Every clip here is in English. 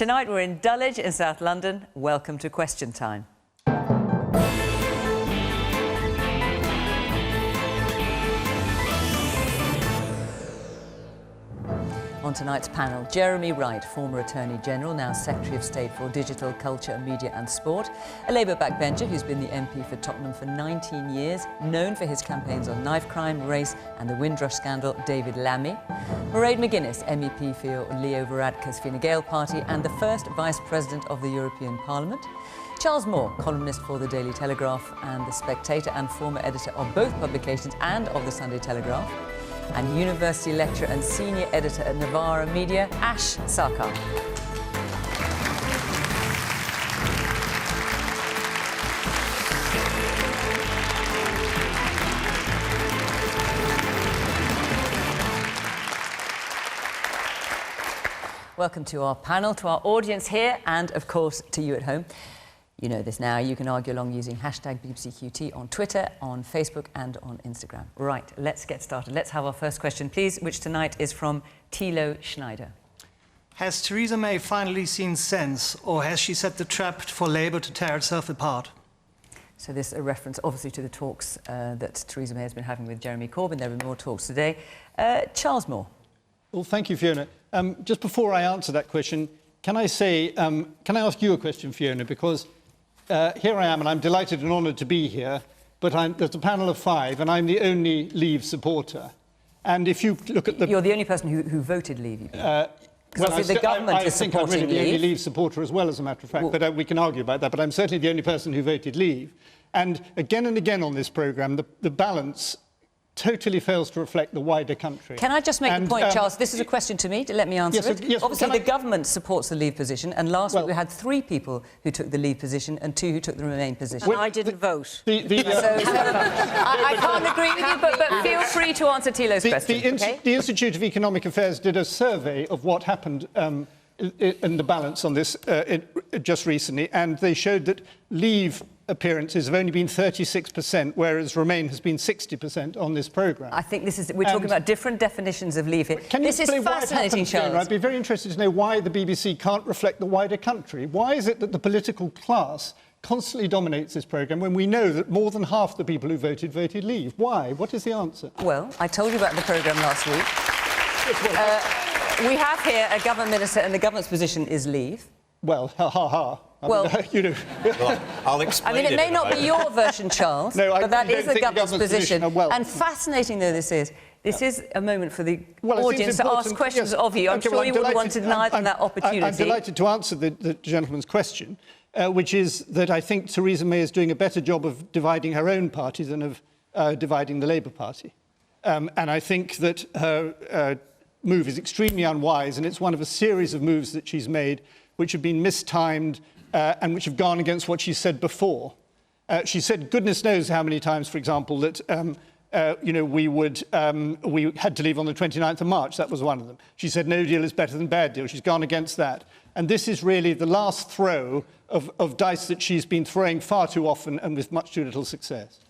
Tonight we're in Dulwich in South London. Welcome to Question Time. On tonight's panel, Jeremy Wright, former Attorney General, now Secretary of State for Digital, Culture, Media and Sport. A Labour backbencher who's been the MP for Tottenham for 19 years, known for his campaigns on knife crime, race and the Windrush scandal, David Lammy. Mairead McGuinness MEP for Leo Varadkar's Fine Gael party and the first Vice President of the European Parliament. Charles Moore, columnist for the Daily Telegraph and the Spectator and former editor of both publications and of the Sunday Telegraph. And university lecturer and senior editor at Novara Media, Sarkar. Welcome to our panel, to our audience here, and of course to you at home. You know this now. You can argue along using hashtag BBCQT on Twitter, on Facebook and on Instagram. Right, let's get started. Let's have our first question, please, which tonight is from Thilo Schneider. Has Theresa May finally seen sense, or has she set the trap for Labour to tear itself apart? So this is a reference, obviously, to the talks that Theresa May has been having with Jeremy Corbyn. There will be more talks today. Charles Moore. Well, thank you, Fiona. Just before I answer that question, can I say, can I ask you a question, Fiona? Because here I am, and I'm delighted and honoured to be here, but there's a panel of 5, and I'm the only Leave supporter. And if you look at the... You're the only person who voted Leave, well, the government is think I'm really supporting the only Leave. Leave supporter as well, as a matter of fact, but we can argue about that. But I'm certainly the only person who voted Leave. And again on this programme, the balance totally fails to reflect the wider country. Can I just make the point, Charles? This is a question to me. Let me answer it. Yes, obviously, the government supports the Leave position, and last week we had 3 people who took the Leave position and 2 who took the Remain position. And I didn't vote. I can't agree with you, but feel free to answer Thilo's question. The Institute of Economic Affairs did a survey of what happened in the balance on this just recently, and they showed that Leave appearances have only been 36%, whereas Remain has been 60% on this programme. I think we're talking about different definitions of Leave here. This is fascinating, Charles. I'd be very interested to know why the BBC can't reflect the wider country. Why is it that the political class constantly dominates this programme when we know that more than half the people who voted Leave? Why? What is the answer? Well, I told you about the programme last week. We have here a government minister, and the government's position is Leave. Well, ha. Well, you know. Well, I'll explain. I mean, it may not be your version, Charles, but that is the government's position. And fascinating though this is a moment for the audience to ask questions of you. I'm sure you would want to deny them that opportunity. I'm delighted to answer the gentleman's question, which is that I think Theresa May is doing a better job of dividing her own party than of dividing the Labour Party. And I think that her move is extremely unwise, and it's one of a series of moves that she's made which have been mistimed and which have gone against what she said before. She said, goodness knows how many times, for example, that we had to leave on the 29th of March. That was one of them. She said no deal is better than bad deal. She's gone against that. And this is really the last throw of dice that she's been throwing far too often and with much too little success.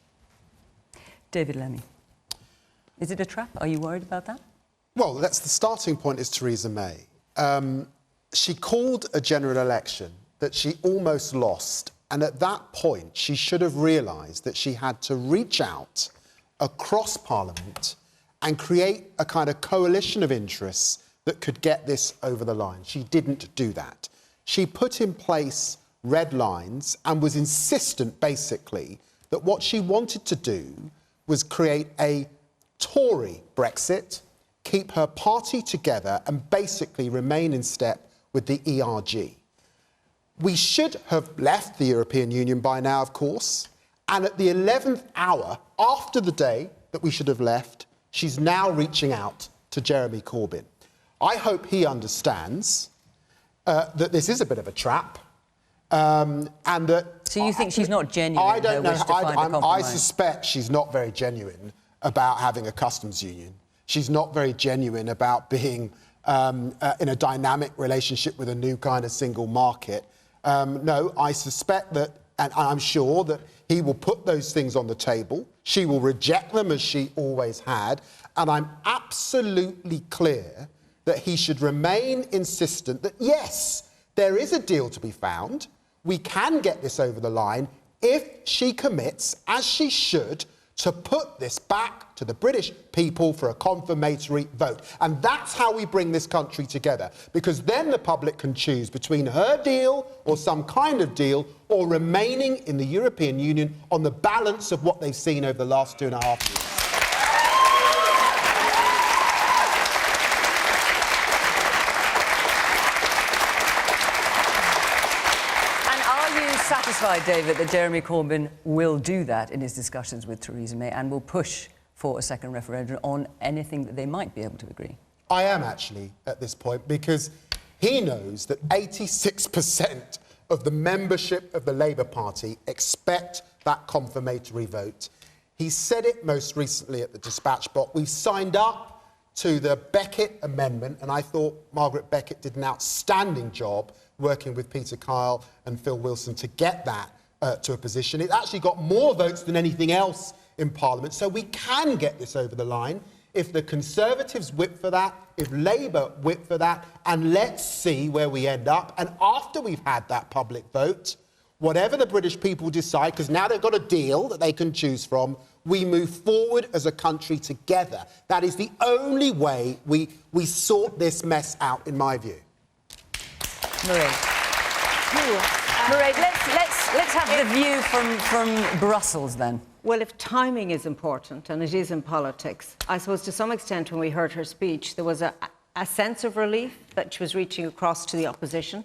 David Lammy. Is it a trap? Are you worried about that? Well, that's the starting point is Theresa May. She called a general election that she almost lost, and at that point she should have realised that she had to reach out across Parliament and create a kind of coalition of interests that could get this over the line. She didn't do that. She put in place red lines and was insistent, basically, that what she wanted to do was create a Tory Brexit, keep her party together and basically remain in step with the ERG. We should have left the European Union by now, of course, and at the 11th hour, after the day that we should have left, she's now reaching out to Jeremy Corbyn. I hope he understands that this is a bit of a trap, and that... So you think she's not genuine? I don't know. I suspect she's not very genuine about having a customs union. She's not very genuine about being in a dynamic relationship with a new kind of single market. No, I suspect that, and I'm sure that he will put those things on the table. She will reject them as she always had. And I'm absolutely clear that he should remain insistent that, yes, There is a deal to be found. We can get this over the line if she commits, as she should, to put this back to the British people for a confirmatory vote. And that's how we bring this country together, because then the public can choose between her deal or some kind of deal or remaining in the European Union on the balance of what they've seen over the last 2.5 years. Satisfied, David, that Jeremy Corbyn will do that in his discussions with Theresa May and will push for a second referendum on anything that they might be able to agree? I am actually at this point, because he knows that 86% of the membership of the Labour Party expect that confirmatory vote. He said it most recently at the Dispatch box. We've signed up to the Beckett Amendment, and I thought Margaret Beckett did an outstanding job working with Peter Kyle and Phil Wilson to get that to a position. It actually got more votes than anything else in Parliament, so we can get this over the line if the Conservatives whip for that, if Labour whip for that, and let's see where we end up. And after we've had that public vote, whatever the British people decide, because now they've got a deal that they can choose from, we move forward as a country together. That is the only way we sort this mess out, in my view. Mairead. Mairead, let's have the view from Brussels then. Well, if timing is important, and it is in politics, I suppose to some extent when we heard her speech, there was a sense of relief that she was reaching across to the opposition,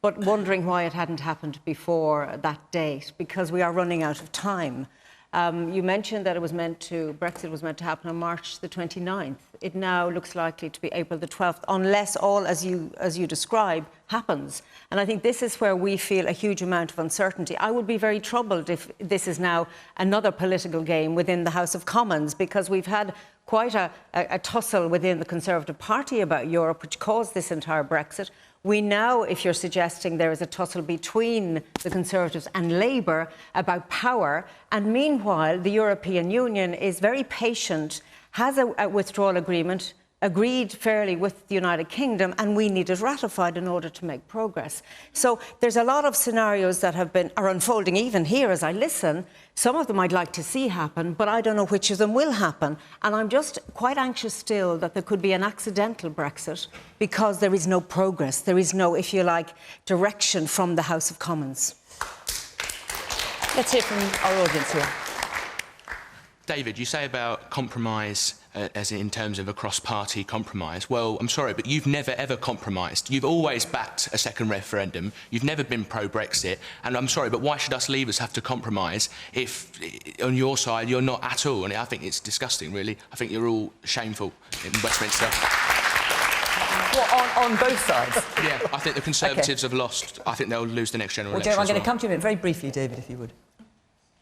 but wondering why it hadn't happened before that date, because we are running out of time. You mentioned that Brexit was meant to happen on March the 29th. It now looks likely to be April the 12th, unless all, as you describe, happens. And I think this is where we feel a huge amount of uncertainty. I would be very troubled if this is now another political game within the House of Commons, because we've had quite a tussle within the Conservative Party about Europe, which caused this entire Brexit. We now, if you're suggesting there is a tussle between the Conservatives and Labour about power, and meanwhile the European Union is very patient, has a withdrawal agreement agreed fairly with the United Kingdom, and we need it ratified in order to make progress. So there's a lot of scenarios that are unfolding even here as I listen. Some of them I'd like to see happen, but I don't know which of them will happen. And I'm just quite anxious still that there could be an accidental Brexit because there is no progress. There is no, if you like, direction from the House of Commons. Let's hear from our audience here. David, you say about compromise as in terms of a cross-party compromise. Well, I'm sorry, but you've never, ever compromised. You've always backed a second referendum. You've never been pro-Brexit. And I'm sorry, but why should us Leavers have to compromise if, on your side, you're not at all? And I think it's disgusting, really. I think you're all shameful in Westminster. What, on both sides? Yeah, I think the Conservatives have lost. I think they'll lose the next general election. I'm going to come to you very briefly, David, if you would.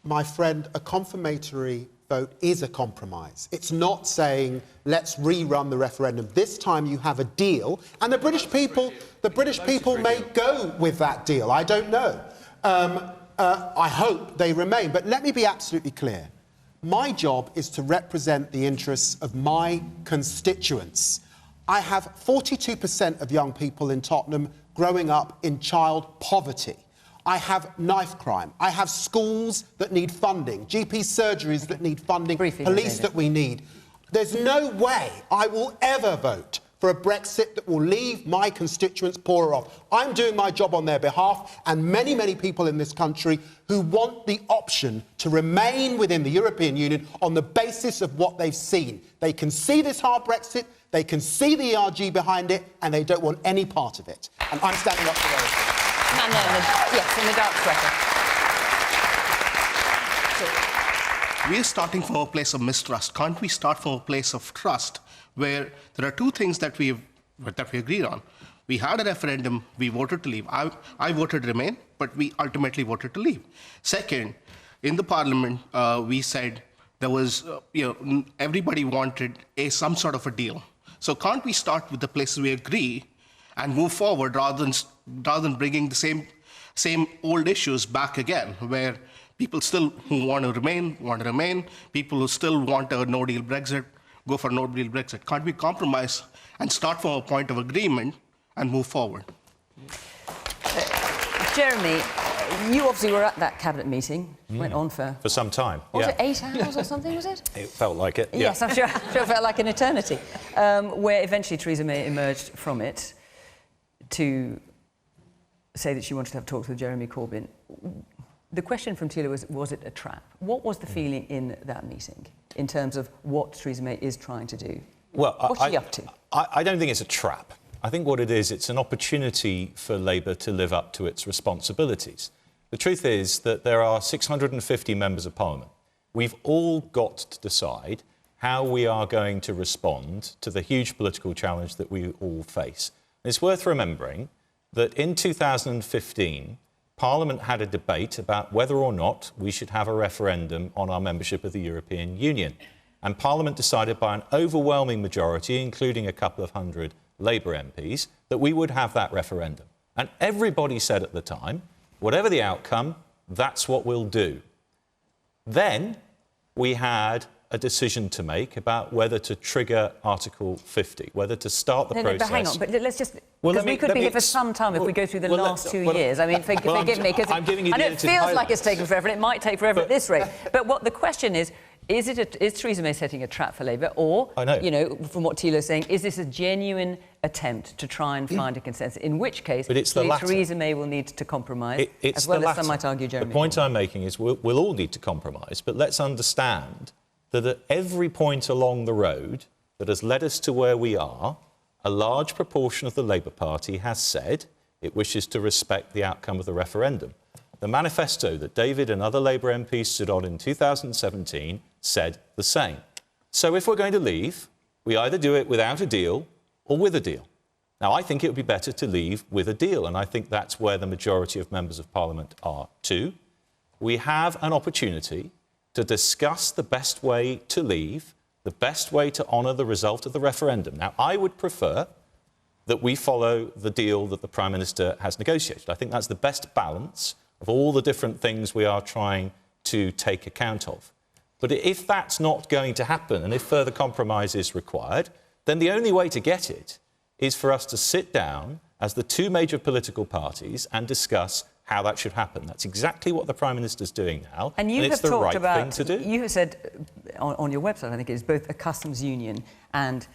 My friend, a confirmatory vote is a compromise. It's not saying, let's rerun the referendum. This time you have a deal, and the British people may go with that deal. I don't know. I hope they remain. But let me be absolutely clear. My job is to represent the interests of my constituents. I have 42% of young people in Tottenham growing up in child poverty. I have knife crime. I have schools that need funding, GP surgeries that need funding, police that we need. There's no way I will ever vote for a Brexit that will leave my constituents poorer off. I'm doing my job on their behalf, and many, many people in this country who want the option to remain within the European Union on the basis of what they've seen. They can see this hard Brexit, they can see the ERG behind it, and they don't want any part of it. And I'm standing up for those. Yes, in the dark sweater. We're starting from a place of mistrust. Can't we start from a place of trust, where there are two things that we agreed on? We had a referendum, we voted to leave. I voted remain, but we ultimately voted to leave. Second, in the Parliament, we said there was, everybody wanted some sort of a deal. So can't we start with the places we agree and move forward rather than bringing the same old issues back again, where people still who want to remain, people who still want a no-deal Brexit, go for a no-deal Brexit. Can't we compromise and start from a point of agreement and move forward? Jeremy, you obviously were at that cabinet meeting. Went on for some time. Was yeah. it 8 hours or something? Was it? It felt like it. Yes, yeah. I'm sure it felt like an eternity. Where eventually Theresa May emerged from it to say that she wanted to have talks with Jeremy Corbyn. The question from Tila was it a trap? What was the feeling in that meeting in terms of what Theresa May is trying to do? Well, What's she up to? I don't think it's a trap. I think what it is, it's an opportunity for Labour to live up to its responsibilities. The truth is that there are 650 members of Parliament. We've all got to decide how we are going to respond to the huge political challenge that we all face. And it's worth remembering that in 2015, Parliament had a debate about whether or not we should have a referendum on our membership of the European Union. And Parliament decided by an overwhelming majority, including a couple of hundred Labour MPs, that we would have that referendum. And everybody said at the time, whatever the outcome, that's what we'll do. Then we had a decision to make about whether to trigger Article 50, whether to start the process. But hang on, but let's just... Because we could be here for some time if we go through the last 2 years. I mean, forgive me, because I know it feels like it's taken forever, and it might take forever at this rate. But what the question is Theresa May setting a trap for Labour? Or, you know, from what Thilo's saying, is this a genuine attempt to try and find a consensus? In which case, Theresa May will need to compromise, as well as some might argue Jeremy. The point I'm making is we'll all need to compromise, but let's understand that at every point along the road that has led us to where we are, a large proportion of the Labour Party has said it wishes to respect the outcome of the referendum. The manifesto that David and other Labour MPs stood on in 2017 said the same. So if we're going to leave, we either do it without a deal or with a deal. Now, I think it would be better to leave with a deal, and I think that's where the majority of members of Parliament are too. We have an opportunity to discuss the best way to leave, the best way to honour the result of the referendum. Now, I would prefer that we follow the deal that the Prime Minister has negotiated. I think that's the best balance of all the different things we are trying to take account of. But if that's not going to happen, and if further compromise is required, then the only way to get it is for us to sit down as the two major political parties and discuss how that should happen. That's exactly what the Prime Minister's doing now, and it's the right thing to do. You have said on your website, I think it is, both a customs union and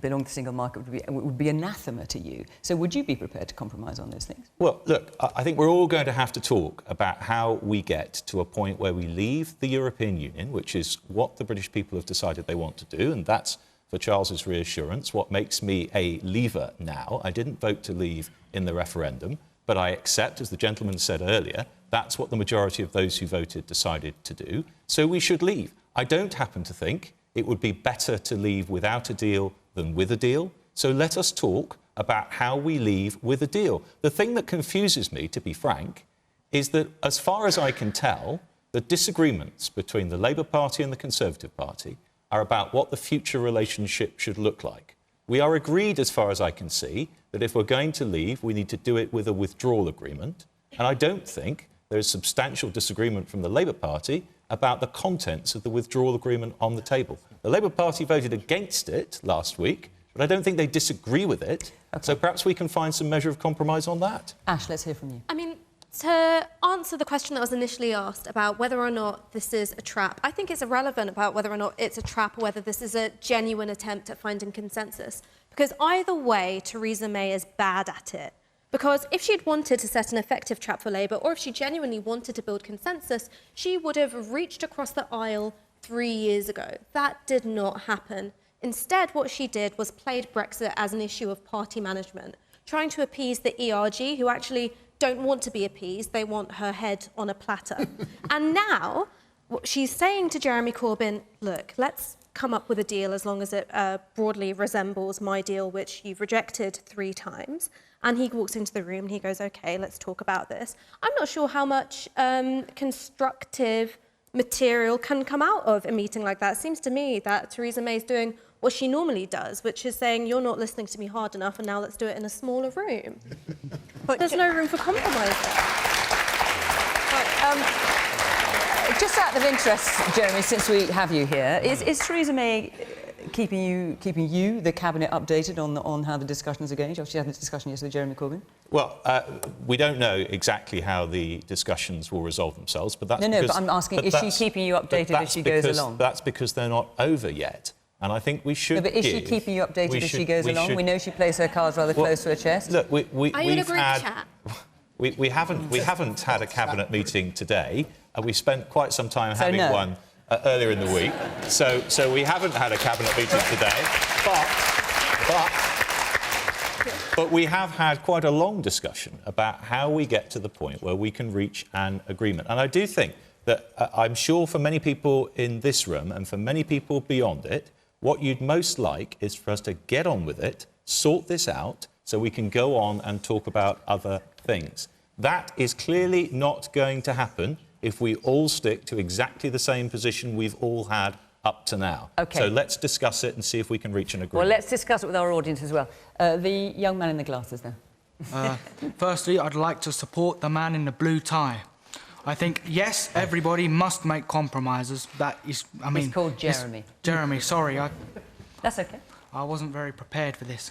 belong to the single market would be anathema to you. So would you be prepared to compromise on those things? Well, look, I think we're all going to have to talk about how we get to a point where we leave the European Union, which is what the British people have decided they want to do, and that's, for Charles's reassurance, what makes me a leaver now. I didn't vote to leave in the referendum, but I accept, as the gentleman said earlier, that's what the majority of those who voted decided to do. So we should leave. I don't happen to think it would be better to leave without a deal than with a deal. So let us talk about how we leave with a deal. The thing that confuses me, to be frank, is that, as far as I can tell, the disagreements between the Labour Party and the Conservative Party are about what the future relationship should look like. We are agreed, as far as I can see, that if we're going to leave, we need to do it with a withdrawal agreement. And I don't think there is substantial disagreement from the Labour Party about the contents of the withdrawal agreement on the table. The Labour Party voted against it last week, but I don't think they disagree with it. Okay. So perhaps we can find some measure of compromise on that. Ash, let's hear from you. I mean, to answer the question that was initially asked about whether or not this is a trap, I think it's irrelevant about whether or not it's a trap or whether this is a genuine attempt at finding consensus. Because either way, Theresa May is bad at it. Because if she'd wanted to set an effective trap for Labour, or if she genuinely wanted to build consensus, she would have reached across the aisle 3 years ago. That did not happen. Instead, what she did was played Brexit as an issue of party management, trying to appease the ERG, who actually don't want to be appeased. They want her head on a platter. And now, what she's saying to Jeremy Corbyn, look, let's come up with a deal as long as it broadly resembles my deal, which you've rejected 3 times. And he walks into the room and he goes, OK, let's talk about this. I'm not sure how much constructive material can come out of a meeting like that. It seems to me that Theresa May is doing what she normally does, which is saying, you're not listening to me hard enough, and now let's do it in a smaller room. But there's no room for compromise there. Just out of interest, Jeremy, since we have you here, is Theresa May keeping you, the cabinet, updated on how the discussions are going? She had a discussion yesterday with Jeremy Corbyn. Well, we don't know exactly how the discussions will resolve themselves, but that's but I'm asking, is she keeping you updated as she goes along? That's because they're not over yet. And I think we should. No, but is she keeping you updated as she goes along? We know she plays her cards rather close to her chest. Look, Are you in a group chat? We haven't had a cabinet meeting today. We spent quite some time having one earlier in the week. So we haven't had a cabinet meeting today. But we have had quite a long discussion about how we get to the point where we can reach an agreement. And I do think that I'm sure for many people in this room and for many people beyond it, what you'd most like is for us to get on with it, sort this out, so we can go on and talk about other things. That is clearly not going to happen if we all stick to exactly the same position we've all had up to now. OK. So let's discuss it and see if we can reach an agreement. Well, let's discuss it with our audience as well. The young man in the glasses now. Firstly, I'd like to support the man in the blue tie. I think, yes, everybody must make compromises. That is, I mean... He's called Jeremy. Jeremy, sorry. That's OK. I wasn't very prepared for this.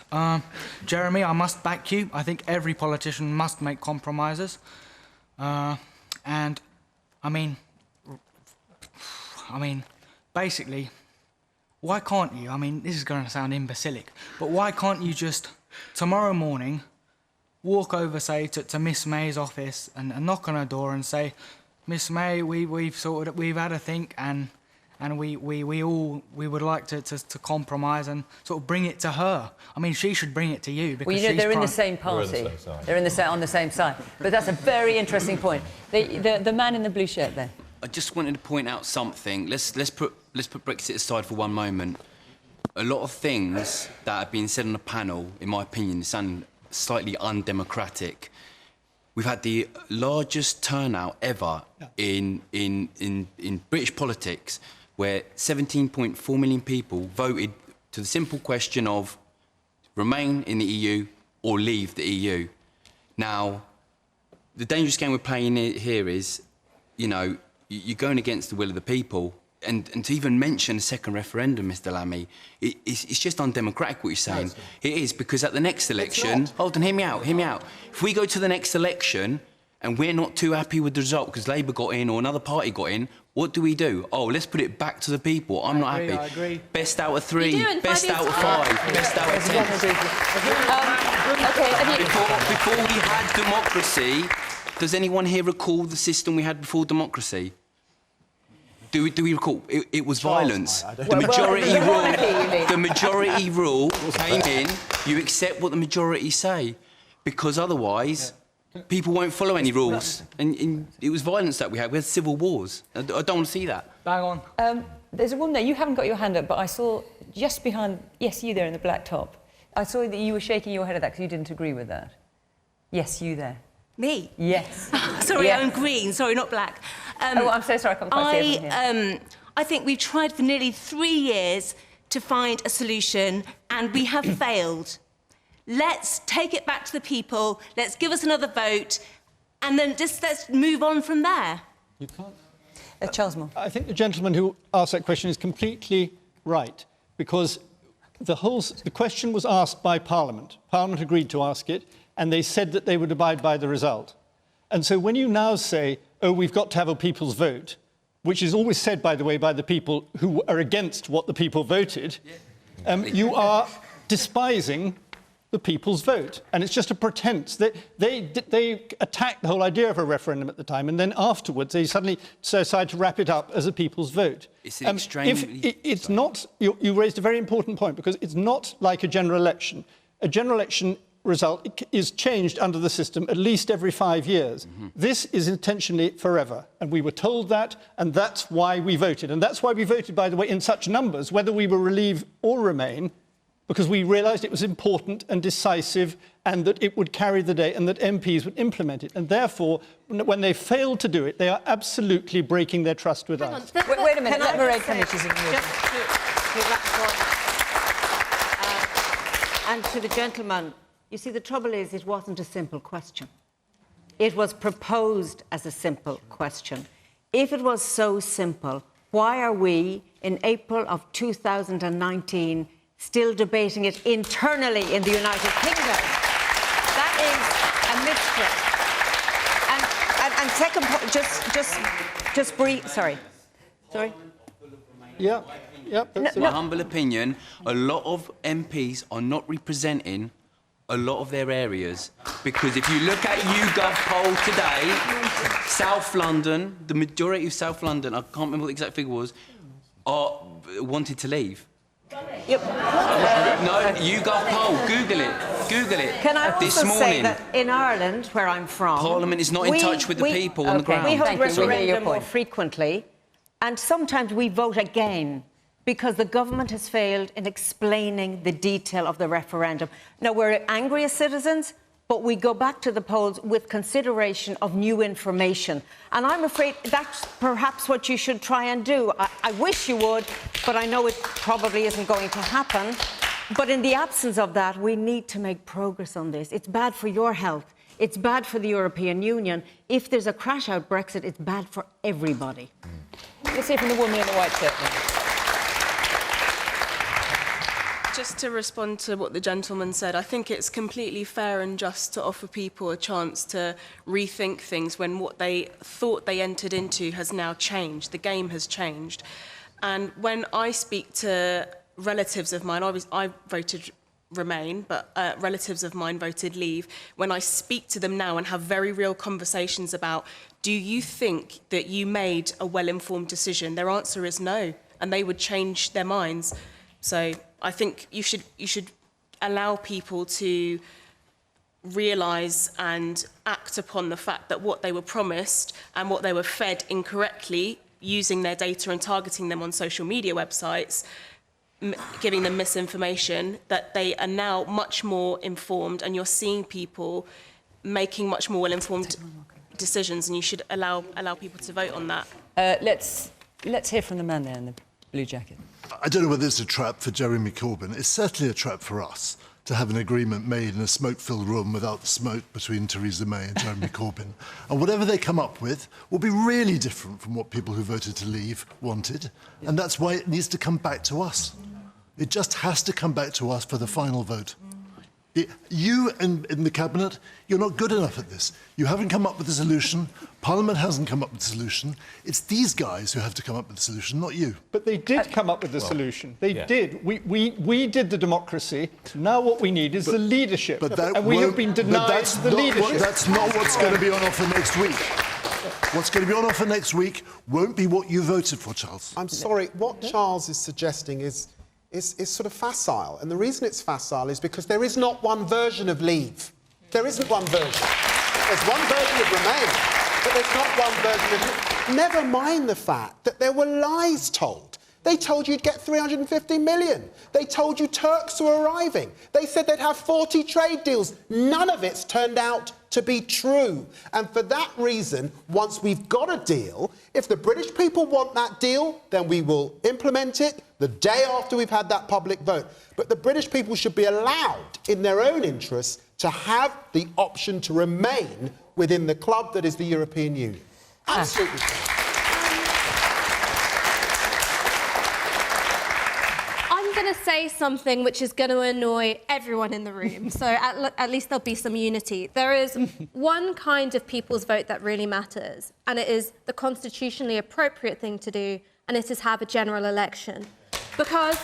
Jeremy, I must back you. I think every politician must make compromises. And, I mean, basically, why can't you? I mean, this is going to sound imbecilic, but why can't you just, tomorrow morning, walk over, say, to Miss May's office and knock on her door and say, Miss May, we've had a think and we would like to compromise and sort of bring it to her. I mean, she should bring it to you because well, you know, they're in the same party. They're on the same side. But that's a very interesting point. The man in the blue shirt there. I just wanted to point out something. Let's put Brexit aside for one moment. A lot of things that have been said on the panel, in my opinion, sound slightly undemocratic. We've had the largest turnout ever in British politics, where 17.4 million people voted to the simple question of remain in the EU or leave the EU. Now, the dangerous game we're playing here is, you know, you're going against the will of the people. And to even mention a second referendum, Mr. Lammy, it's just undemocratic what you're saying. No, it is, because at the next election... Hold on, hear me out. If we go to the next election and we're not too happy with the result because Labour got in or another party got in, what do? Oh, let's put it back to the people. I'm not happy. I agree. Best out of 3, best out of 5, best out of 10. Before we had democracy, does anyone here recall the system we had before democracy? Do we recall? It was violence. The majority rule came in. You accept what the majority say, because otherwise, people won't follow any rules. And it was violence that we had. We had civil wars. I don't want to see that. Bang on. There's a woman there. You haven't got your hand up, but I saw just behind. Yes, you there in the black top. I saw that you were shaking your head at that because you didn't agree with that. Yes, you there. Me? Yes. Sorry, yes. I'm green. Sorry, not black. Oh, I'm so sorry. I can't quite see everything here. I think we've tried for nearly 3 years to find a solution, and we have failed. Let's take it back to the people. Let's give us another vote, and then just let's move on from there. You can't. Charles Moore. I think the gentleman who asked that question is completely right, because the question was asked by Parliament. Parliament agreed to ask it, and they said that they would abide by the result. And so when you now say, oh, we've got to have a people's vote, which is always said, by the way, by the people who are against what the people voted, you are despising the people's vote. And it's just a pretense. They attacked the whole idea of a referendum at the time, and then afterwards they suddenly decide to wrap it up as a people's vote. It's extremely... It's not... You raised a very important point, because it's not like a general election. A general election result is changed under the system at least every 5 years. This is intentionally forever, and we were told that, and that's why we voted. And that's why we voted, by the way, in such numbers, whether we will leave or remain, because we realised it was important and decisive and that it would carry the day and that MPs would implement it. And therefore, when they fail to do it, they are absolutely breaking their trust with us. Wait a minute, let Mairead finish his And to the gentleman, you see, the trouble is it wasn't a simple question. It was proposed as a simple question. If it was so simple, why are we, in April of 2019, still debating it internally in the United Kingdom? That is a mystery. And second point, just brief. Sorry. Yeah. In my humble opinion, a lot of MPs are not representing a lot of their areas, because if you look at YouGov poll today, South London, the majority of South London, I can't remember what the exact figure was, wanted to leave. Yep. No, YouGov poll, Google it. Can I also say that in Ireland, where I'm from, Parliament is not in touch with the people on the ground. We hold referendum more frequently, and sometimes we vote again because the government has failed in explaining the detail of the referendum. Now, we're angry as citizens, but we go back to the polls with consideration of new information. And I'm afraid that's perhaps what you should try and do. I wish you would, but I know it probably isn't going to happen. But in the absence of that, we need to make progress on this. It's bad for your health. It's bad for the European Union. If there's a crash-out Brexit, it's bad for everybody. Let's hear from the woman in the white shirt now. Just to respond to what the gentleman said, I think it's completely fair and just to offer people a chance to rethink things when what they thought they entered into has now changed. The game has changed. And when I speak to relatives of mine, I voted Remain, but relatives of mine voted Leave. When I speak to them now and have very real conversations about, do you think that you made a well-informed decision? Their answer is no, and they would change their minds. So I think you should allow people to realise and act upon the fact that what they were promised and what they were fed incorrectly, using their data and targeting them on social media websites, giving them misinformation, that they are now much more informed, and you're seeing people making much more well-informed decisions, and you should allow people to vote on that. Let's hear from the man there in the blue jacket. I don't know whether it's a trap for Jeremy Corbyn. It's certainly a trap for us to have an agreement made in a smoke-filled room without the smoke between Theresa May and Jeremy Corbyn. And whatever they come up with will be really different from what people who voted to leave wanted. And that's why it needs to come back to us. It just has to come back to us for the final vote. You in the Cabinet, you're not good enough at this. You haven't come up with a solution. Parliament hasn't come up with a solution. It's these guys who have to come up with a solution, not you. But they did come up with a solution. They did. We did the democracy. Now what we need is the leadership. And we have been denied the leadership. That's not what's going to be on offer next week. What's going to be on offer next week won't be what you voted for, Charles. I'm sorry, what Charles is suggesting is sort of facile. And the reason it's facile is because there is not one version of Leave. There isn't one version. There's one version of Remain, but there's not one version of Leave. Never mind the fact that there were lies told. They told you you'd get 350 million. They told you Turks were arriving. They said they'd have 40 trade deals. None of it's turned out to be true. And for that reason, once we've got a deal, if the British people want that deal, then we will implement it the day after we've had that public vote. But the British people should be allowed, in their own interests, to have the option to remain within the club that is the European Union. Absolutely. Say something which is going to annoy everyone in the room, so at least there'll be some unity. There is one kind of people's vote that really matters, and it is the constitutionally appropriate thing to do, and it is have a general election. Because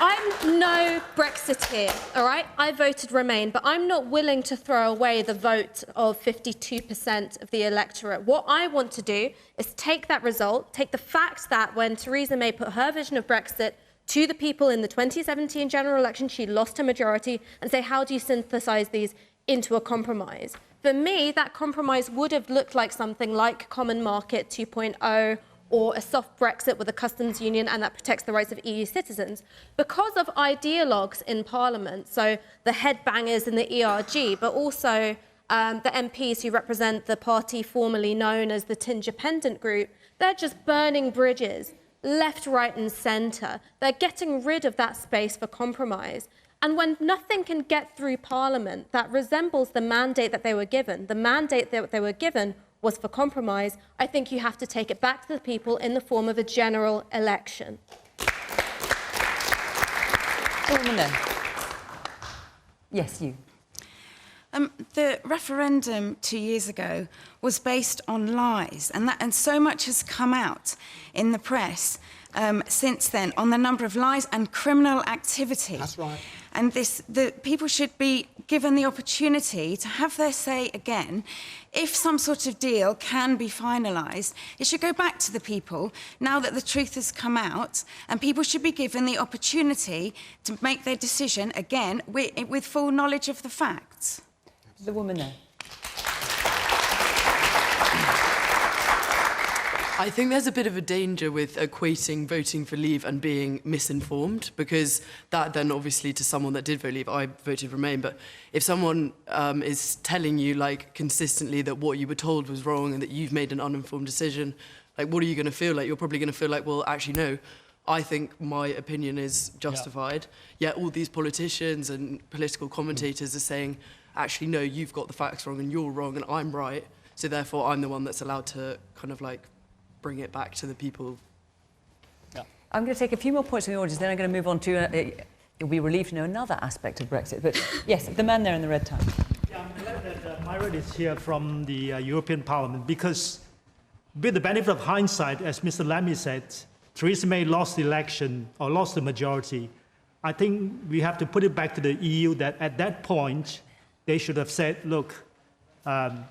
I'm no Brexiteer, all right? I voted Remain, but I'm not willing to throw away the vote of 52% of the electorate. What I want to do is take that result, take the fact that when Theresa May put her vision of Brexit to the people in the 2017 general election, she lost her majority, and say, how do you synthesise these into a compromise? For me, that compromise would have looked like something like Common Market 2.0 or a soft Brexit with a customs union, and that protects the rights of EU citizens. Because of ideologues in Parliament, so the headbangers in the ERG, but also the MPs who represent the party formerly known as the Tinger Pendant Group, they're just burning bridges left, right and centre. They're getting rid of that space for compromise. And when nothing can get through Parliament that resembles the mandate that they were given, the mandate that they were given was for compromise, I think you have to take it back to the people in the form of a general election. Yes, you. The referendum 2 years ago was based on lies, and so much has come out in the press since then on the number of lies and criminal activity. That's right. And the people should be given the opportunity to have their say again. If some sort of deal can be finalised, it should go back to the people now that the truth has come out, and people should be given the opportunity to make their decision again with full knowledge of the facts. The woman there. I think there's a bit of a danger with equating voting for Leave and being misinformed, because that then obviously to someone that did vote Leave, I voted Remain, but if someone is telling you like consistently that what you were told was wrong and that you've made an uninformed decision, like what are you going to feel like? You're probably going to feel like, well, actually no, I think my opinion is justified. Yet all these politicians and political commentators are saying, actually no, you've got the facts wrong and you're wrong and I'm right, so therefore I'm the one that's allowed to kind of like bring it back to the people. I'm going to take a few more points from the audience, then I'm going to move on to, you'll be relieved to know another aspect of Brexit. But yes, the man there in the red tie. Yeah, I'm glad that Mairead is here from the European Parliament, because with the benefit of hindsight, as Mr. Lammy said, Theresa May lost the election, or lost the majority. I think we have to put it back to the EU that at that point, they should have said, look,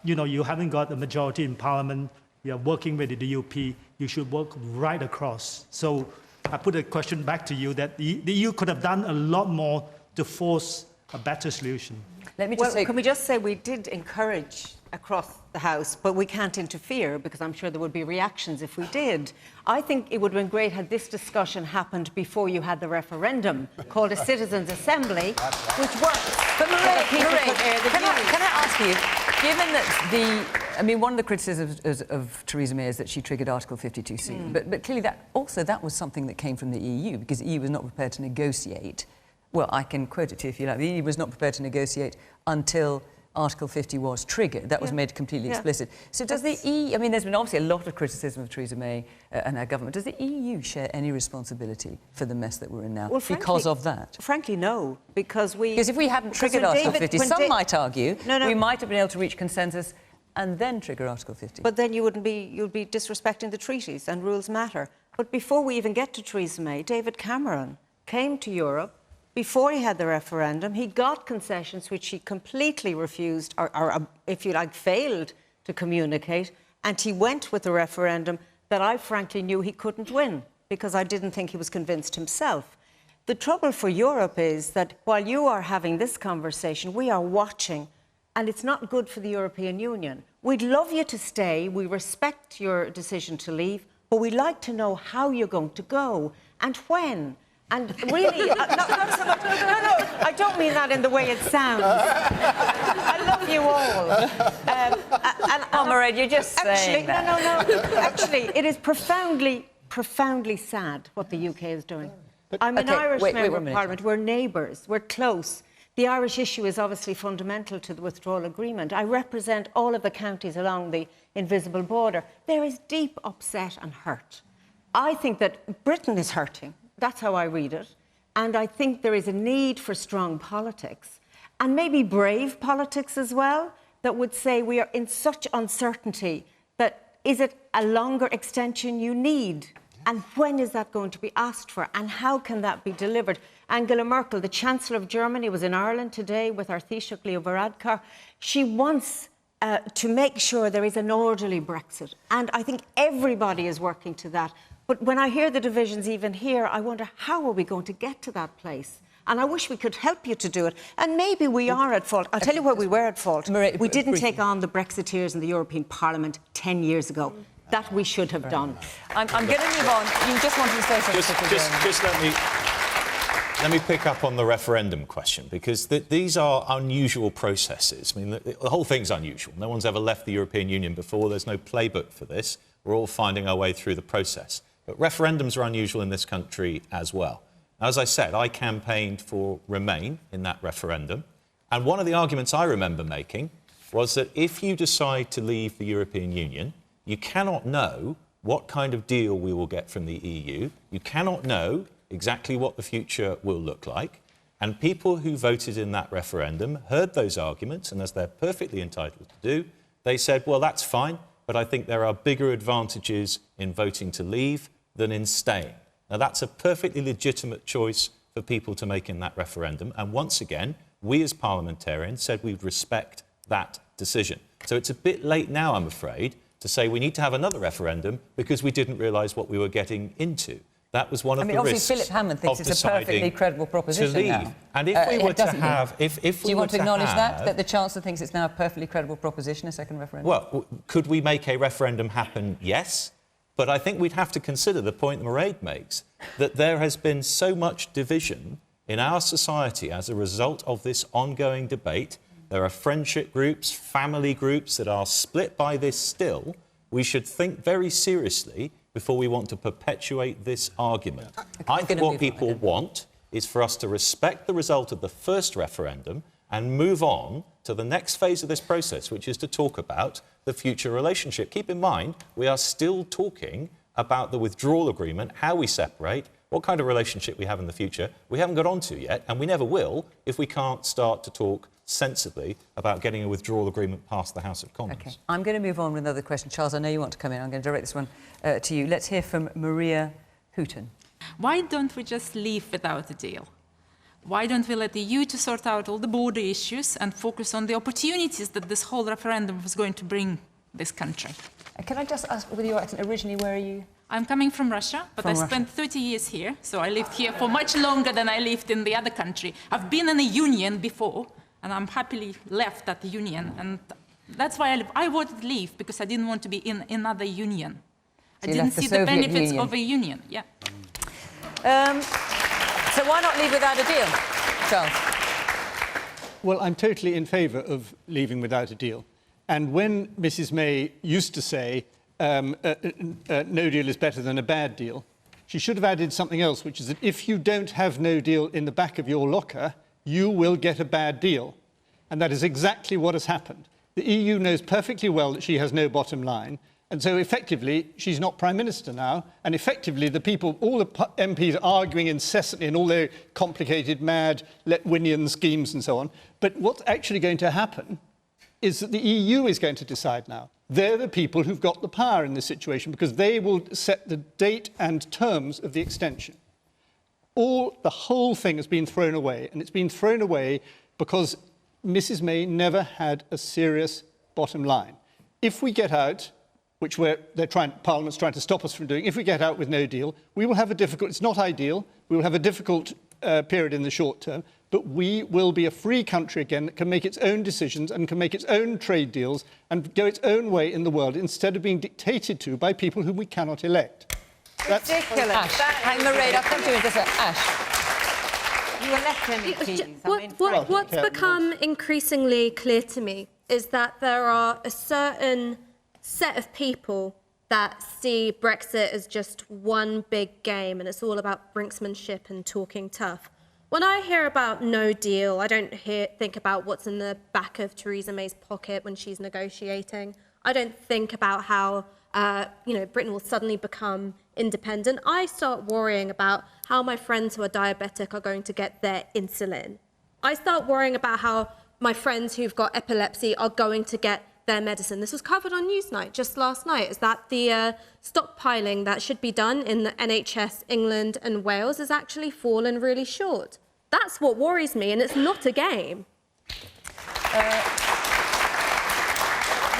you know, you haven't got a majority in Parliament, you're working with the DUP, you should work right across. So I put a question back to you that the EU could have done a lot more to force a better solution. Let me just say, can we just say we did encourage across the House, but we can't interfere because I'm sure there would be reactions if we did. I think it would have been great had this discussion happened before you had the referendum called a Citizens' Assembly, which works. But Mairead, can I ask you, given that I mean, one of the criticisms of Theresa May is that she triggered Article 52C, but clearly that was something that came from the EU, because the EU was not prepared to negotiate. Well, I can quote it to you if you like. The EU was not prepared to negotiate until Article 50 was triggered. That was made completely explicit. So does the EU... I mean, there's been obviously a lot of criticism of Theresa May and her government. Does the EU share any responsibility for the mess that we're in now because of that? Frankly, no, because we... Because if we hadn't triggered Article 50, some might argue we might have been able to reach consensus and then trigger Article 50. But then you'd be disrespecting the treaties, and rules matter. But before we even get to Theresa May, David Cameron came to Europe before he had the referendum. He got concessions which he completely refused, or if you like, failed to communicate, and he went with the referendum that I frankly knew he couldn't win, because I didn't think he was convinced himself. The trouble for Europe is that while you are having this conversation, we are watching, and it's not good for the European Union. We'd love you to stay, we respect your decision to leave, but we'd like to know how you're going to go and when. And really, not so much, no, I don't mean that in the way it sounds. I love you all. Mairead, you're just saying that. No. Actually, it is profoundly sad what the UK is doing. I'm an Irish member of Parliament. We're neighbours. We're close. The Irish issue is obviously fundamental to the withdrawal agreement. I represent all of the counties along the invisible border. There is deep upset and hurt. I think that Britain is hurting. That's how I read it. And I think there is a need for strong politics, and maybe brave politics as well, that would say we are in such uncertainty that is it a longer extension you need? And when is that going to be asked for? And how can that be delivered? Angela Merkel, the Chancellor of Germany, was in Ireland today with our Taoiseach Varadkar. She wants to make sure there is an orderly Brexit. And I think everybody is working to that. But when I hear the divisions even here, I wonder, how are we going to get to that place? And I wish we could help you to do it. And maybe we are at fault. I'll tell you where we were at fault. We didn't take on the Brexiteers in the European Parliament 10 years ago. That we should have done. I'm going to move on. You just wanted to say something. Just let me pick up on the referendum question, because these are unusual processes. I mean, the whole thing's unusual. No one's ever left the European Union before. There's no playbook for this. We're all finding our way through the process. But referendums are unusual in this country as well. As I said, I campaigned for Remain in that referendum. And one of the arguments I remember making was that if you decide to leave the European Union, you cannot know what kind of deal we will get from the EU. You cannot know exactly what the future will look like. And people who voted in that referendum heard those arguments, and as they're perfectly entitled to do, they said, well, that's fine, but I think there are bigger advantages in voting to leave than in staying. Now, that's a perfectly legitimate choice for people to make in that referendum. And once again, we as parliamentarians said we would respect that decision. So it's a bit late now, I'm afraid, to say we need to have another referendum because we didn't realise what we were getting into. That was one of the risks. Obviously, Philip Hammond thinks it's a perfectly credible proposition to leave. now. And if we were to have, do you want to acknowledge that the Chancellor thinks it's now a perfectly credible proposition, a second referendum? Well, could we make a referendum happen? Yes. But I think we'd have to consider the point that Mairead makes, that there has been so much division in our society as a result of this ongoing debate. There are friendship groups, family groups that are split by this still. We should think very seriously before we want to perpetuate this argument. I think what people want is for us to respect the result of the first referendum and move on to the next phase of this process, which is to talk about the future relationship. Keep in mind, we are still talking about the withdrawal agreement, how we separate, what kind of relationship we have in the future. We haven't got onto yet, and we never will if we can't start to talk sensibly about getting a withdrawal agreement past the House of Commons. OK. I'm going to move on with another question. Charles, I know you want to come in. I'm going to direct this one to you. Let's hear from Maria Houghton. Why don't we just leave without a deal? Why don't we let the EU to sort out all the border issues and focus on the opportunities that this whole referendum was going to bring this country? Can I just ask, with your accent, originally, where are you? I'm coming from Russia, but I spent 30 years here, so I lived here for much longer than I lived in the other country. I've been in a union before, and I'm happily left that union, and that's why I live. I wanted to leave because I didn't want to be in another union. So I didn't see the benefits of a union. Yeah. So why not leave without a deal, Charles? Well, I'm totally in favour of leaving without a deal. And when Mrs May used to say no deal is better than a bad deal, she should have added something else, which is that if you don't have no deal in the back of your locker, you will get a bad deal. And that is exactly what has happened. The EU knows perfectly well that she has no bottom line, and so effectively she's not Prime Minister now, and effectively the people, all the MPs are arguing incessantly in all their complicated, mad, Letwinian schemes and so on. But what's actually going to happen is that the EU is going to decide now. They're the people who've got the power in this situation because they will set the date and terms of the extension. The whole thing has been thrown away, and it's been thrown away because Mrs May never had a serious bottom line. If we get out, which Parliament's trying to stop us from doing, if we get out with no deal, we will have a difficult, it's not ideal, we will have a difficult period in the short term, but we will be a free country again that can make its own decisions and can make its own trade deals and go its own way in the world instead of being dictated to by people whom we cannot elect. That's ridiculous. Ash. Mairead, I'll come to you in just a second. Ash. You elect MEPs. What's become increasingly clear to me is that there are a certain set of people that see Brexit as just one big game and it's all about brinksmanship and talking tough. When I hear about no deal, I don't think about what's in the back of Theresa May's pocket when she's negotiating. I don't think about how Britain will suddenly become independent. I start worrying about how my friends who are diabetic are going to get their insulin. I start worrying about how my friends who've got epilepsy are going to get their medicine. This was covered on Newsnight just last night, is that the stockpiling that should be done in the NHS England and Wales has actually fallen really short. That's what worries me, and it's not a game.